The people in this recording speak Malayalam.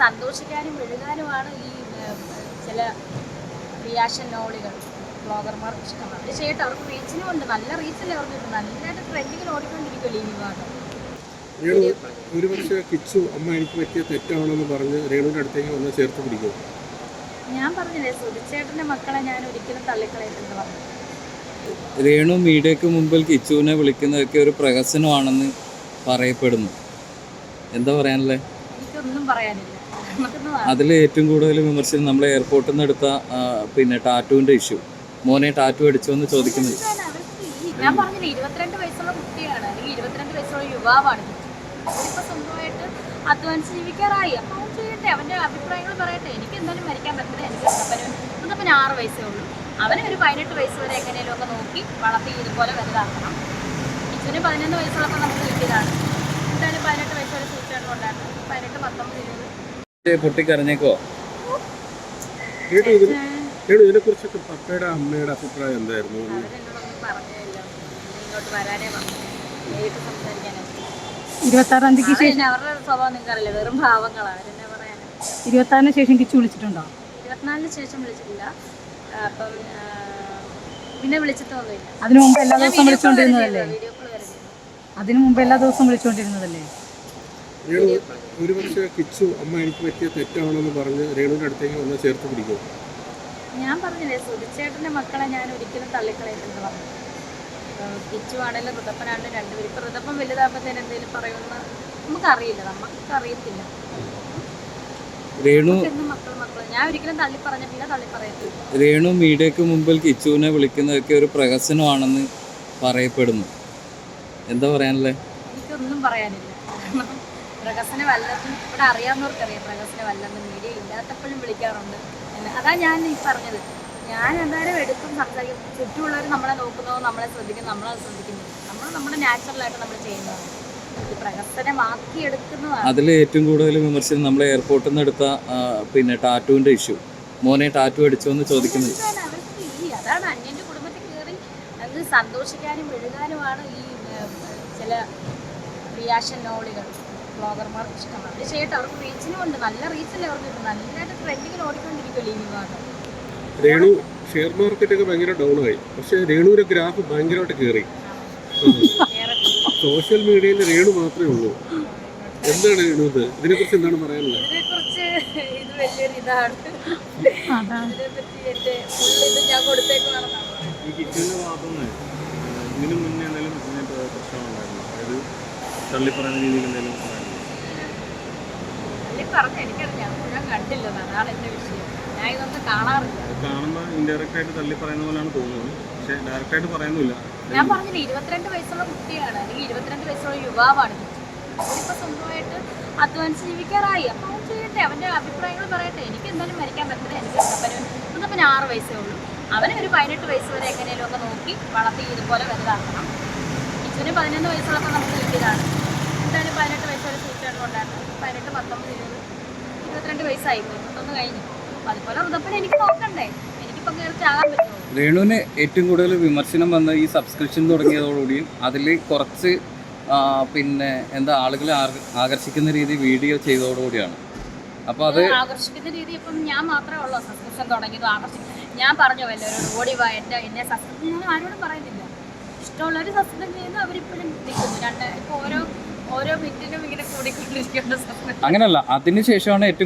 സന്തോഷിക്കാനും എഴുതാനുമാണ് ഈ ചില റിയാക്ഷൻ നോളുകൾ ബ്ലോഗർമാർക്ക് ഇഷ്ടമാണ്. അവർ ചെയ്യട്ടെ, അവർക്ക് റീച്ചിനും ഉണ്ട്, നല്ല റീച്ചല്ലേ അവർക്ക്, നല്ലതായിട്ട് ട്രെൻഡിങ്ങിൽ ഓടിക്കൊണ്ടിരിക്കുമല്ലോ ഈ വിവാദം. ഒരുപക്ഷെ കിച്ചു അമ്മ എനിക്ക് പറ്റിയ തെറ്റാണെന്ന് പറഞ്ഞ് രേണുവിൻ്റെ അടുത്തേക്ക് വന്ന് ചേർത്ത് പിടിക്കും. ഞാൻ പറഞ്ഞില്ലേ, സുധിച്ചേട്ടൻ്റെ മക്കളെ ഞാൻ ഒരിക്കലും തള്ളിക്കളയത്തില്ല പറഞ്ഞു. രേണു മീഡിയക്ക് മുമ്പിൽ കിച്ചുവിനെ വിളിക്കുന്നതൊക്കെ ഒരു പ്രഹസനമാണെന്ന് പറയപ്പെടുന്നു. എന്താ പറയാനല്ലേ? എനിക്കൊന്നും പറയാനില്ല. അതിൽ ഏറ്റവും കൂടുതൽ വിമർശനം നമ്മളെ എയർപോർട്ടിൽ നിന്ന് എടുത്ത പിന്നെ ടാറ്റുവിൻ്റെ ഇഷ്യൂ. മോനെ ടാറ്റു അടിച്ചോ എന്ന് ചോദിക്കുന്നത്. ഞാൻ പറഞ്ഞില്ലേ, 22 വയസ്സുള്ള കുട്ടിയാണ്, അല്ലെങ്കിൽ 22 വയസ്സുള്ള യുവാവാണ്. അവരിപ്പോൾ സ്വന്തമായിട്ട് അധ്വാനിച്ച് ജീവിക്കാറായി. അപ്പം അവൻ ചെയ്യട്ടെ, അവൻ്റെ അഭിപ്രായങ്ങൾ പറയട്ടെ. എനിക്ക് എന്തായാലും മരിക്കാൻ പറ്റില്ല. എനിക്ക് മുതപ്പന് 6 വയസ്സേ ഉള്ളൂ. അവനെ ഒരു 18 വയസ്സ് വരെ എങ്ങനെയും ഒക്കെ നോക്കി വളർത്തി ഇതുപോലെ വലുതാക്കണം. കിച്ചുവിന് 11 വയസ്സുള്ളപ്പോൾ നമുക്ക് കിട്ടിയതാണ്. എന്തായാലും 18 വയസ്സ് വരെ സൂക്ഷിച്ചാണ് കൊണ്ടായിരുന്നു. 18, 19, 20 പൊട്ടിക്കരഞ്ഞേക്കോ? ഇതിനെക്കുറിച്ചൊക്കെ പപ്പയുടെ അമ്മയുടെ അഭിപ്രായം എന്തായിരുന്നു? അവരെന്നോടൊന്നും പറഞ്ഞില്ല. ഇങ്ങോട്ട് വരാനേ പറഞ്ഞു, നേരിട്ട് സംസാരിക്കാനേ. 26-ാം തീയതിക്ക് ശേഷം അവരുടെ സ്വഭാവം നിങ്ങൾക്ക് അറിയില്ല, വെറും ഭാവങ്ങളാണ്. അവരെന്നെ പറയാൻ 26-ന് ശേഷം കിച്ചു വിളിച്ചിട്ടുണ്ടോ? 24-ന് ശേഷം വിളിച്ചിട്ടില്ല. അപ്പം പിന്നെ വിളിച്ചിട്ടൊന്നുമില്ല. അതിനു മുമ്പ് എല്ലാ ദിവസവും വിളിച്ചുകൊണ്ടിരുന്നതല്ലേ? വീഡിയോ കോൾ വരെ ചെയ്തു. അതിനു മുമ്പ് എല്ലാ ദിവസവും വിളിച്ചുകൊണ്ടിരുന്നതല്ലേ? ഒരുപക്ഷെ കിച്ചു അമ്മ എനിക്ക് പറ്റിയ തെറ്റാണെന്ന് പറഞ്ഞ് രേണുവിൻ്റെ അടുത്തേക്ക് വന്ന് ചേർത്ത് പിടിക്കും. ഞാൻ പറഞ്ഞില്ലേ, സുധിച്ചേട്ടൻ്റെ മക്കളെ ഞാൻ ഒരിക്കലും തള്ളിക്കളയത്തില്ല പറഞ്ഞു. കിച്ചു ആണെങ്കിലും ഋതപ്പനാണെങ്കിലും രണ്ടുപേരും. ഇപ്പം ഋതപ്പം വലുതാകുമ്പോഴത്തേന് എന്തെങ്കിലും പറയുമെന്ന് നമുക്കറിയില്ല, നമുക്കറിയത്തില്ല. രേണു മക്കൾ ഞാൻ ഒരിക്കലും തള്ളി പറഞ്ഞിട്ടില്ല, തള്ളി പറയത്തില്ല. രേണു മീഡിയക്ക് മുമ്പിൽ കിച്ചുവിനെ വിളിക്കുന്നതൊക്കെ ഒരു പ്രഹസനമാണെന്ന് പറയപ്പെടുന്നു. എന്താ പറയാനല്ലേ? എനിക്കൊന്നും പറയാനില്ല. പ്രഹസനമല്ലെന്നും ഇവിടെ അറിയാവുന്നവർക്കറിയാം പ്രഹസനമല്ലെന്നും. മീഡിയ ഇല്ലാത്തപ്പോഴും വിളിക്കാറുണ്ട് എന്ന്. അതാ ഞാൻ ഈ പറഞ്ഞത്. ഞാൻ എന്തായാലും എടുക്കും, സംസാരിക്കും. ചുറ്റുമുള്ളവർ നമ്മളെ നോക്കുന്നതോ നമ്മളെ ശ്രദ്ധിക്കുന്നു, നമ്മളത് ശ്രദ്ധിക്കുന്നില്ല. നമ്മൾ നമ്മുടെ നാച്ചുറലായിട്ട് നമ്മൾ ചെയ്യുന്നതാണ്. ഇത് പ്രഹസനമാക്കി എടുക്കുന്നതാണ്. അതിൽ ഏറ്റവും കൂടുതൽ വിമർശനം നമ്മളെ എയർപോർട്ടിൽ നിന്ന് എടുത്ത പിന്നെ ടാറ്റുവിൻ്റെ ഇഷ്യൂ. മോനെ ടാറ്റു അടിച്ചോ എന്ന് ചോദിക്കുന്നത്. അതാണ് അന്യൻ്റെ കുടുംബത്തിൽ കയറി അത് സന്തോഷിക്കാനും എഴുതാനുമാണ് ഈ ചില റിയാക്ഷൻ നോളുകൾ ബ്ലോഗർമാർക്ക് ഇഷ്ടമാണ്. അവർ ചെയ്യട്ടെ, അവർക്ക് റീച്ചിനും ഉണ്ട്, നല്ല റീച്ചല്ലേ അവർക്ക്, നല്ലതായിട്ട് ട്രെൻഡിങ്ങിൽ ഓടിക്കൊണ്ടിരിക്കുമല്ലോ ഈ വിവാദം. രേണു ഷെയർ മാർക്കറ്റൊക്കെ ഭയങ്കര ഡൗൺ ആയി, പക്ഷേ രേണുവിൻ്റെ ഗ്രാഫ് ഭയങ്കരമായിട്ട് കയറി. സോഷ്യൽ മീഡിയയിൽ രേണു മാത്രമേ ഉള്ളൂ. എന്താണ് രേണു ഇതിനെക്കുറിച്ച് എന്താണ് പറയാനുള്ളത്? ഇതിനെക്കുറിച്ച് ഇത് വലിയൊരു ഇതാണ്. ഇതിനെപ്പറ്റി എൻ്റെ ഇത് ഞാൻ കൊടുത്തേക്കുവാണെന്നാണ്. ഈ കിച്ചണിൻ്റെ ഭാഗത്തുനിന്ന് ഇതിന് മുന്നേ എന്തെങ്കിലും പ്രശ്നമുണ്ടായിരുന്നു? അതായത് തള്ളിപ്പറയുന്ന രീതിയിൽ എന്തെങ്കിലും പറഞ്ഞു എനിക്കറിയാം, ഞാൻ കണ്ടില്ലെന്ന്. അതാണ് എൻ്റെ വിഷയം. ഞാൻ ഇതൊന്നും കാണാറില്ല. കാണുമ്പോൾ ഇൻഡയറക്റ്റ് ആയിട്ട് തള്ളി പറയുന്ന പോലെയാണ് തോന്നുന്നത്, പക്ഷേ ഡയറക്റ്റായിട്ട് പറയുന്നില്ല. ഞാൻ പറഞ്ഞില്ല, 22 വയസ്സുള്ള കുട്ടിയാണ്, അല്ലെങ്കിൽ 22 വയസ്സുള്ള യുവാവാണ്. അവരിപ്പോൾ സ്വന്തമായിട്ട് അധ്വാനിച്ച് ജീവിക്കാറായി. അപ്പം അവൻ ചെയ്യട്ടെ, അവൻ്റെ അഭിപ്രായങ്ങൾ പറയട്ടെ. എനിക്ക് എന്തായാലും മരിക്കാൻ പറ്റില്ല. എനിക്ക് മുതപ്പന് 6 വയസ്സേ ഉള്ളൂ. അവനെ ഒരു 18 വയസ്സ് വരെ എങ്ങനെയും ഒക്കെ നോക്കി വളർത്തി ഇതുപോലെ വലുതാക്കണം. കിച്ചുവിന് 11 വയസ്സുള്ളപ്പോൾ നമുക്ക് കിട്ടിയതാണ്. എന്തായാലും 18 വയസ്സ് വരെ സൂക്ഷിച്ചാണ് കൊണ്ടായിരുന്നു. 18, 19, 20, 22 വയസ്സായി, 21 കഴിഞ്ഞു. അപ്പം അതുപോലെ ഋതപ്പനെ എനിക്ക് നോക്കണ്ടേ? എനിക്കിപ്പം കയറി ചാകാൻ പറ്റുമോ? രേണുവിന് ഏറ്റവും കൂടുതൽ വിമർശനം വന്ന ഈ സബ്സ്ക്രിപ്ഷൻ തുടങ്ങിയതോടുകൂടിയും അതിൽ കുറച്ച് പിന്നെ എന്താ ആളുകളെ ആകർഷിക്കുന്ന രീതി വീഡിയോ ചെയ്തതോടുകൂടിയാണ്. അപ്പോൾ അത് ആകർഷിക്കുന്ന രീതി ഇപ്പം ഞാൻ മാത്രമേ ഉള്ളൂ സബ്സ്ക്രിപ്ഷൻ തുടങ്ങിയത് ആകർഷിക്കും. ഞാൻ പറഞ്ഞു എല്ലാവരോടും ഓടി വാ, എന്നെ സബ്സ്ക്രിപ്ഷൻ ഞാൻ ആരോടും പറയുന്നില്ല. ഇഷ്ടമുള്ളവർ സബ്സ്ക്രൈബ് ചെയ്യുന്നു, അവരിപ്പോഴും നിൽക്കുന്നു. ഇപ്പോൾ ഓരോ മിനിറ്റിനും ഇങ്ങനെ കൂടിക്കൊണ്ടിരിക്കേണ്ട സബ്സ്ക്രൈബ്. അങ്ങനെയല്ല, അതിനുശേഷമാണ് ഏറ്റവും